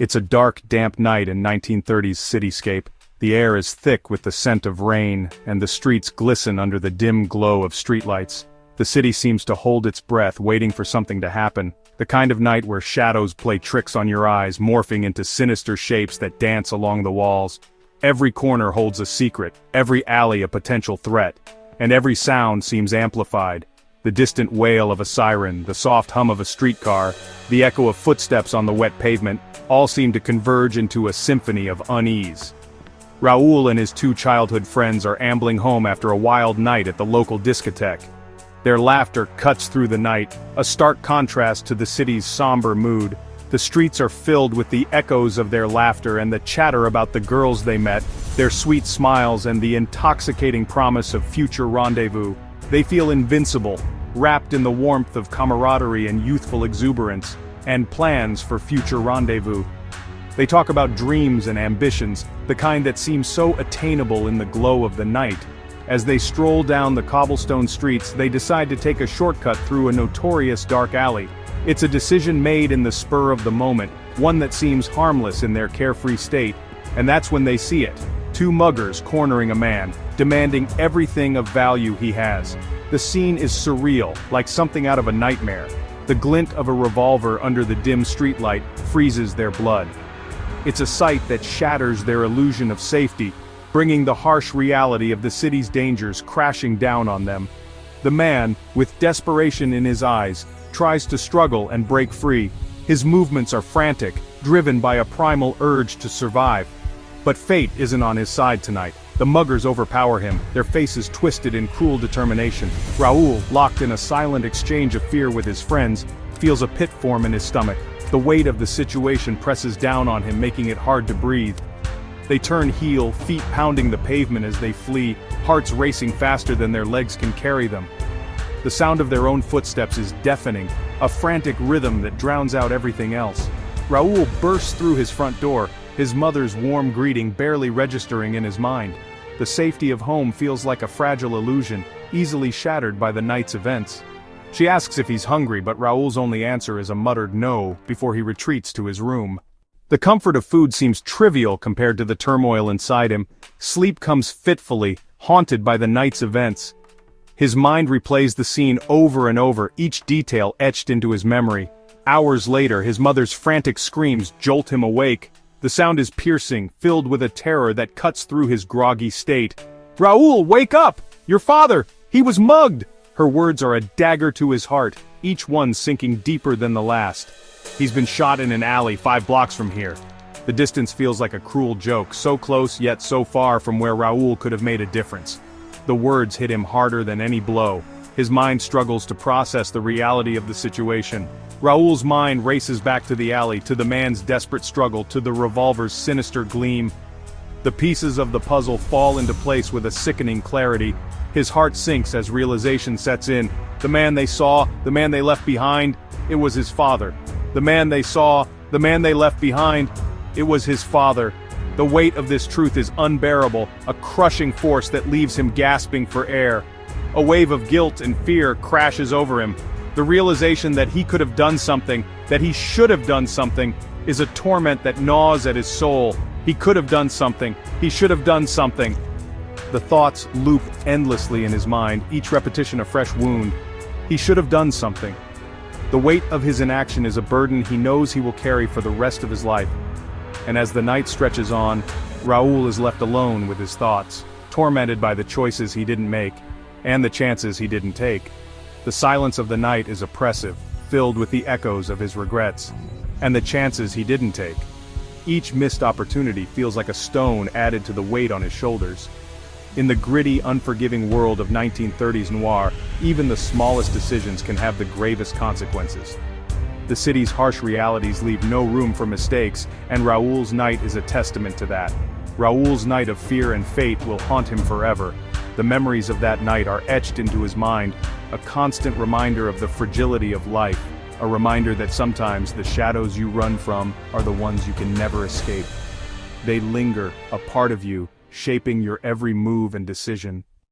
It's a dark, damp night in 1930s cityscape. The air is thick with the scent of rain, and the streets glisten under the dim glow of streetlights. The city seems to hold its breath, waiting for something to happen. The kind of night where shadows play tricks on your eyes, morphing into sinister shapes that dance along the walls. Every corner holds a secret, every alley a potential threat, and every sound seems amplified. The distant wail of a siren, the soft hum of a streetcar, the echo of footsteps on the wet pavement, all seem to converge into a symphony of unease. Raul and his two childhood friends are ambling home after a wild night at the local discotheque. Their laughter cuts through the night, a stark contrast to the city's somber mood. The streets are filled with the echoes of their laughter and the chatter about the girls they met, their sweet smiles and the intoxicating promise of future rendezvous. They feel invincible, wrapped in the warmth of camaraderie and youthful exuberance, and plans for future rendezvous. They talk about dreams and ambitions, the kind that seem so attainable in the glow of the night. As they stroll down the cobblestone streets, they decide to take a shortcut through a notorious dark alley. It's a decision made in the spur of the moment, one that seems harmless in their carefree state, and that's when they see it. Two muggers cornering a man, demanding everything of value he has. The scene is surreal, like something out of a nightmare. The glint of a revolver under the dim streetlight freezes their blood. It's a sight that shatters their illusion of safety, bringing the harsh reality of the city's dangers crashing down on them. The man, with desperation in his eyes, tries to struggle and break free. His movements are frantic, driven by a primal urge to survive. But fate isn't on his side tonight. The muggers overpower him, their faces twisted in cruel determination. Raul, locked in a silent exchange of fear with his friends, feels a pit form in his stomach. The weight of the situation presses down on him, making it hard to breathe. They turn heel, feet pounding the pavement as they flee, hearts racing faster than their legs can carry them. The sound of their own footsteps is deafening, a frantic rhythm that drowns out everything else. Raul bursts through his front door, his mother's warm greeting barely registering in his mind. The safety of home feels like a fragile illusion, easily shattered by the night's events. She asks if he's hungry, but Raul's only answer is a muttered no before he retreats to his room. The comfort of food seems trivial compared to the turmoil inside him. Sleep comes fitfully, haunted by the night's events. His mind replays the scene over and over, each detail etched into his memory. Hours later, his mother's frantic screams jolt him awake. The sound is piercing, filled with a terror that cuts through his groggy state. "Raul, wake up! Your father! He was mugged!" Her words are a dagger to his heart, each one sinking deeper than the last. He's been shot in an alley 5 blocks from here. The distance feels like a cruel joke, so close yet so far from where Raul could have made a difference. The words hit him harder than any blow. His mind struggles to process the reality of the situation. Raul's mind races back to the alley, to the man's desperate struggle, to the revolver's sinister gleam. The pieces of the puzzle fall into place with a sickening clarity. His heart sinks as realization sets in. The man they saw, the man they left behind, it was his father. The man they saw, the man they left behind, it was his father. The weight of this truth is unbearable, a crushing force that leaves him gasping for air. A wave of guilt and fear crashes over him. The realization that he could have done something, that he should have done something, is a torment that gnaws at his soul. He could have done something. He should have done something. The thoughts loop endlessly in his mind, each repetition a fresh wound. He should have done something. The weight of his inaction is a burden he knows he will carry for the rest of his life. And as the night stretches on, Raul is left alone with his thoughts, tormented by the choices he didn't make, and the chances he didn't take. The silence of the night is oppressive, filled with the echoes of his regrets, and the chances he didn't take. Each missed opportunity feels like a stone added to the weight on his shoulders. In the gritty, unforgiving world of 1930s noir, even the smallest decisions can have the gravest consequences. The city's harsh realities leave no room for mistakes, and Raul's night is a testament to that. Raul's night of fear and fate will haunt him forever. The memories of that night are etched into his mind, a constant reminder of the fragility of life, a reminder that sometimes the shadows you run from are the ones you can never escape. They linger, a part of you, shaping your every move and decision.